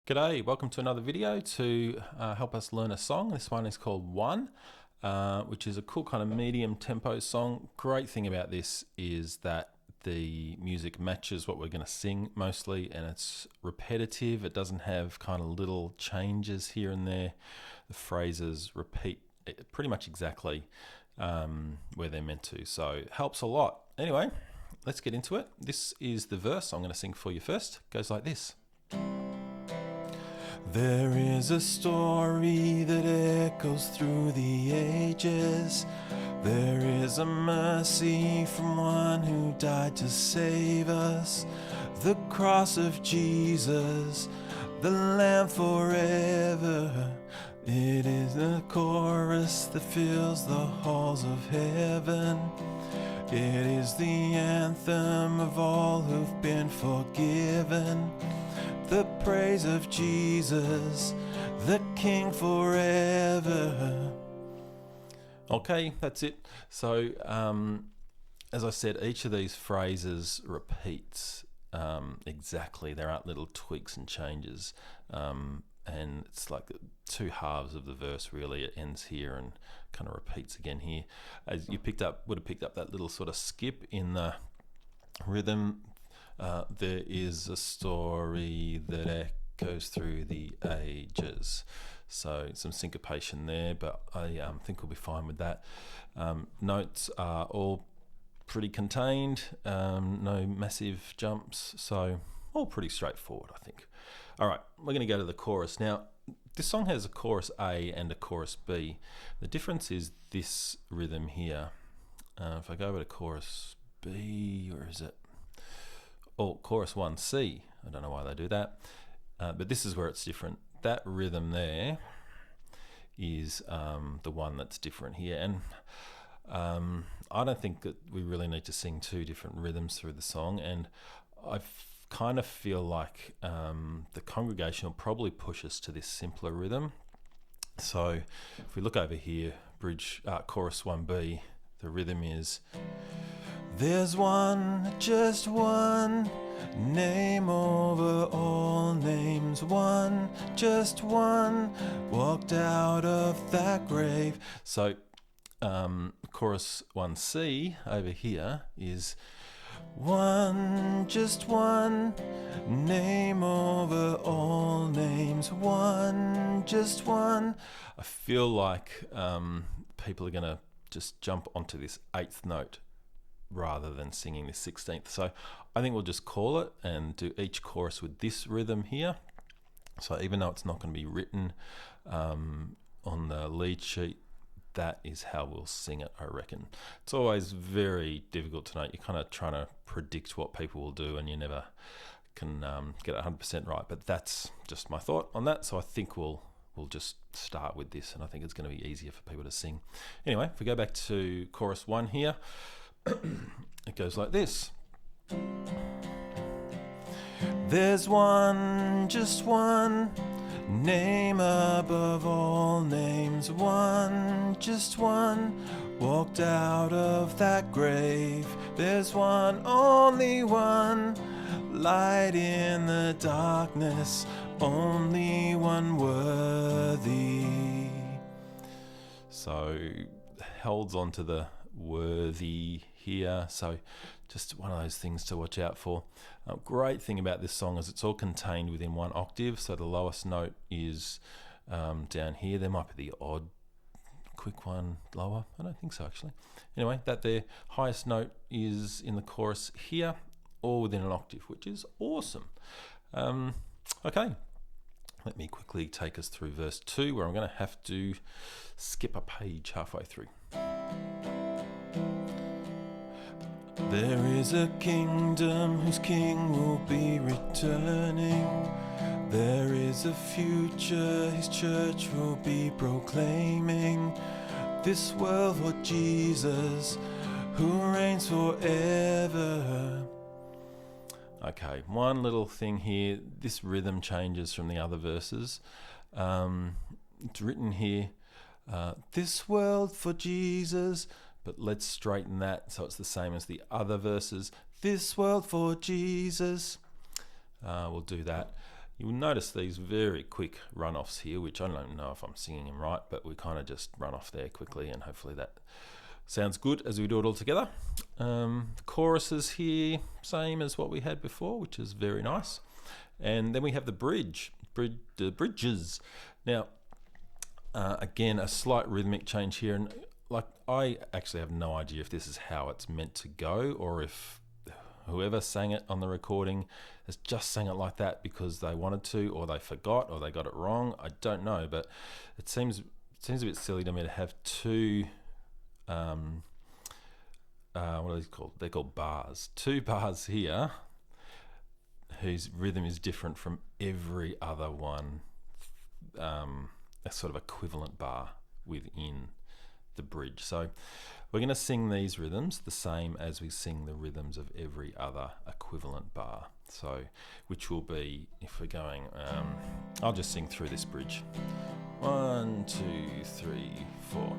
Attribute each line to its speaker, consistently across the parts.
Speaker 1: G'day, welcome to another video to help us learn a song. This one is called One, which is a cool kind of medium tempo song. Great thing about this is that the music matches what we're going to sing mostly, and it's repetitive. It doesn't have kind of little changes here and there. The phrases repeat pretty much exactly where they're meant to, so it helps a lot. Anyway, let's get into it. This is the verse I'm going to sing for you first. It goes like this. There is a story that echoes through the ages. There is a mercy from one who died to save us. The cross of Jesus, the Lamb forever. It is the chorus that fills the halls of heaven. It is the anthem of all who've been forgiven. The praise of Jesus, the King forever. Okay, that's it. So, as I said, each of these phrases repeats exactly. There aren't little tweaks and changes. And it's like two halves of the verse, really. It ends here and kind of repeats again here. As you would have picked up that little sort of skip in the rhythm. There is a story that echoes through the ages. So some syncopation there, but I think we'll be fine with that. Notes are all pretty contained, no massive jumps, so all pretty straightforward, I think. All right, we're going to go to the chorus. Now, this song has a chorus A and a chorus B. The difference is this rhythm here. If I go over to chorus B, where is it? Oh, chorus 1C. I don't know why they do that. But this is where it's different. That rhythm there is the one that's different here. And I don't think that we really need to sing two different rhythms through the song. And I kind of feel like the congregation will probably push us to this simpler rhythm. So if we look over here, chorus 1B, the rhythm is... There's one, just one, name over all names. One, just one, walked out of that grave. So chorus 1C over here is one, just one, name over all names. One, just one. I feel like people are going to just jump onto this 8th note rather than singing this 16th. So I think we'll just call it and do each chorus with this rhythm here. So even though it's not going to be written on the lead sheet, that is how we'll sing it, I reckon. It's always very difficult to know. You're kind of trying to predict what people will do and you never can get it 100% right. But that's just my thought on that. So I think we'll just start with this, and I think it's going to be easier for people to sing. Anyway, if we go back to chorus 1 here, it goes like this. There's one, just one, name above all names. One, just one, walked out of that grave. There's one, only one, light in the darkness, only one worthy. So holds on to the worthy here, so just one of those things to watch out for. Great thing about this song is it's all contained within one octave, so the lowest note is down here. There might be the odd quick one lower. I don't think so, actually. Anyway, that their highest note is in the chorus here, all within an octave, which is awesome. Okay, let me quickly take us through verse 2, where I'm going to have to skip a page halfway through. There is a kingdom whose king will be returning. There is a future his church will be proclaiming. This world for Jesus, who reigns forever. Okay, one little thing here. This rhythm changes from the other verses. It's written here, this world for Jesus, but let's straighten that so it's the same as the other verses. This world for Jesus. We'll do that. You'll notice these very quick run-offs here, which I don't know if I'm singing them right, but we kind of just run off there quickly, and hopefully that sounds good as we do it all together. Choruses here, same as what we had before, which is very nice. And then we have the bridges. Now, again, a slight rhythmic change here, and I actually have no idea if this is how it's meant to go, or if whoever sang it on the recording has just sang it like that because they wanted to, or they forgot, or they got it wrong. I don't know, but it seems a bit silly to me to have two what are these called? They're called bars. Two bars here whose rhythm is different from every other one, a sort of equivalent bar within the bridge. So we're going to sing these rhythms the same as we sing the rhythms of every other equivalent bar. So, which will be, if we're going, I'll just sing through this bridge. 1, 2, 3, 4.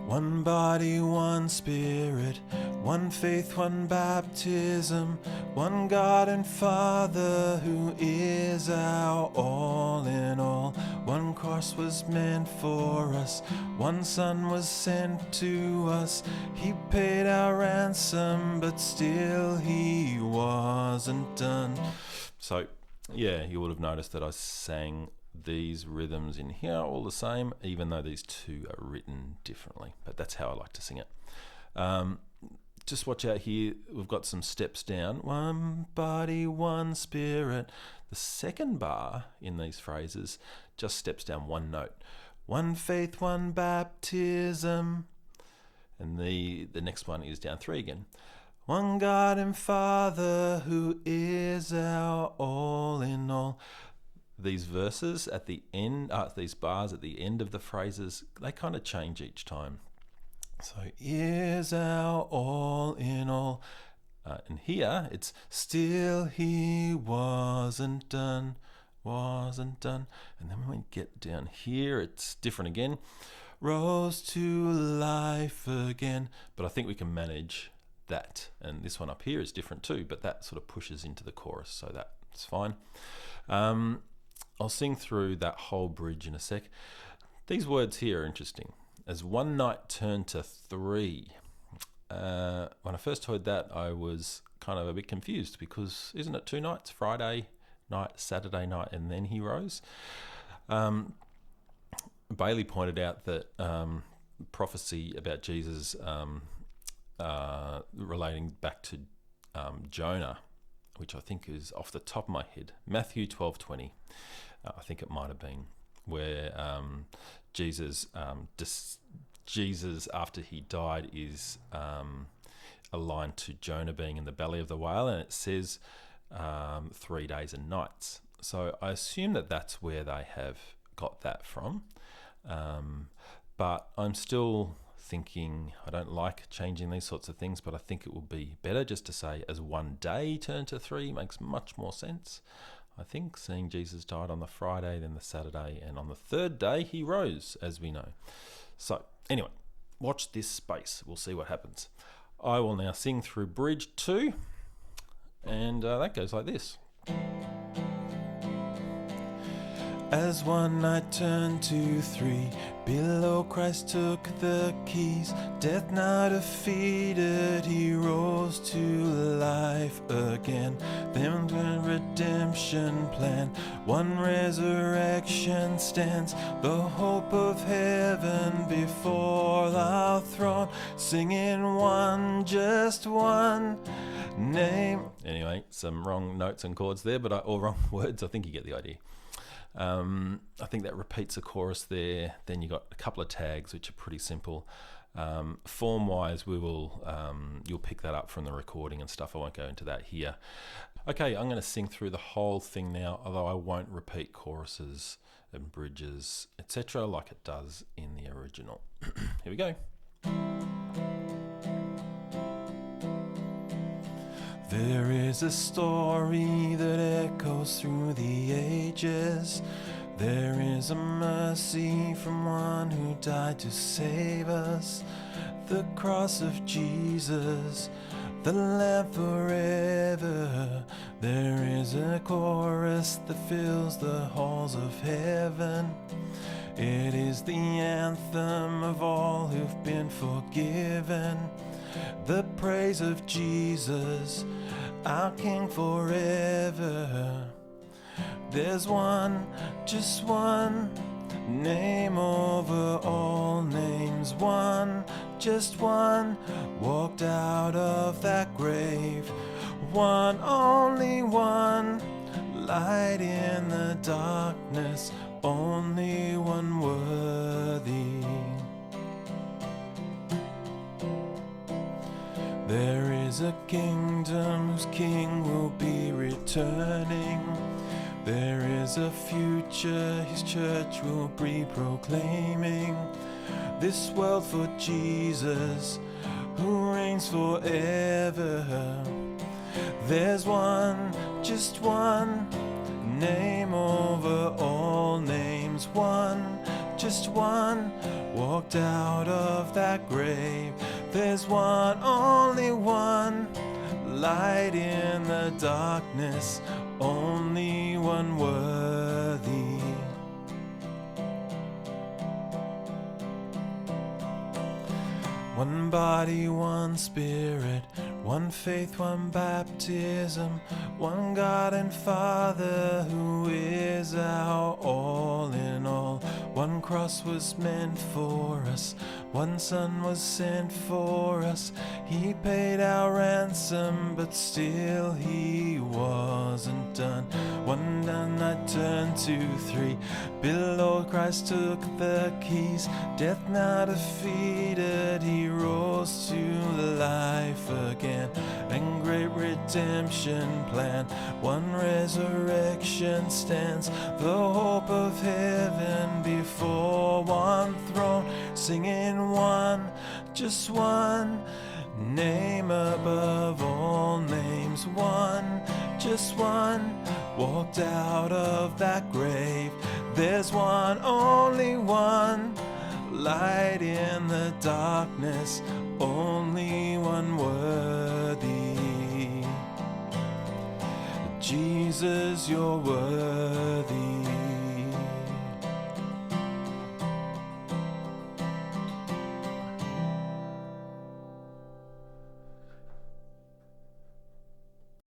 Speaker 1: One body, one spirit, one faith, one baptism, one God and Father who is our all in all. One cross was meant for us, one Son was sent to us. He paid our ransom, but still he wasn't done. So, yeah, you would have noticed that I sang these rhythms in here all the same, even though these two are written differently, but that's how I like to sing it. Just watch out here, we've got some steps down. One body, one spirit. The second bar in these phrases just steps down one note. One faith, one baptism. And the next one is down 3 again. One God and Father who is our all in all. These verses at the end, these bars at the end of the phrases, they kind of change each time. So, is our all in all. And here, it's still he wasn't done. And then when we get down here, it's different again. Rose to life again. But I think we can manage that. And this one up here is different too, but that sort of pushes into the chorus, so that's fine. I'll sing through that whole bridge in a sec. These words here are interesting. As one night turned to 3. When I first heard that, I was kind of a bit confused because isn't it 2 nights? Friday night, Saturday night, and then he rose? Bailey pointed out that prophecy about Jesus relating back to Jonah, which I think is off the top of my head, Matthew 12:20. I think it might have been where Jesus after he died is aligned to Jonah being in the belly of the whale, and it says 3 days and nights. So I assume that that's where they have got that from, but I'm still thinking, I don't like changing these sorts of things, but I think it will be better just to say as one day turned to 3 makes much more sense. I think seeing Jesus died on the Friday, then the Saturday, and on the 3rd day he rose, as we know. So anyway, watch this space. We'll see what happens. I will now sing through bridge 2, and that goes like this. As one night turned to 3, below Christ took the keys. Death now defeated, he rose to life again. Then the redemption plan, one resurrection stands. The hope of heaven before our throne, singing one, just one name. Anyway, some wrong notes and chords there, or wrong words. I think you get the idea. I think that repeats a chorus there. Then you got a couple of tags, which are pretty simple. Form-wise, you'll pick that up from the recording and stuff. I won't go into that here. Okay, I'm going to sing through the whole thing now, although I won't repeat choruses and bridges, etc., like it does in the original. Here we go. There is a story that echoes through the ages. There is a mercy from one who died to save us. The cross of Jesus, the Lamb forever. There is a chorus that fills the halls of heaven. It is the anthem of all who've been forgiven. The praise of Jesus, our King forever. There's one, just one, name over all names. One, just one, walked out of that grave. One, only one, light in the darkness, only one worthy. There is a kingdom whose king will be returning. There is a future his church will be proclaiming. This world for Jesus, who reigns forever. There's one, just one, name over all names. One, just one, walked out of that grave. There's one, only one, light in the darkness, only one worthy. One body, one spirit, one faith, one baptism, one God and Father who is our all in all. One cross was meant for us, one Son was sent for us. He paid our ransom, but still he wasn't done. One done, I turned to three. Below Christ took the keys. Death now defeated, he rose to life again. And great redemption plan, one resurrection stands. The hope of heaven before one throne, singing one, just one, name above all names. One, just one, walked out of that grave. There's one, only one, light in the darkness, only one worthy. Jesus, you're worthy.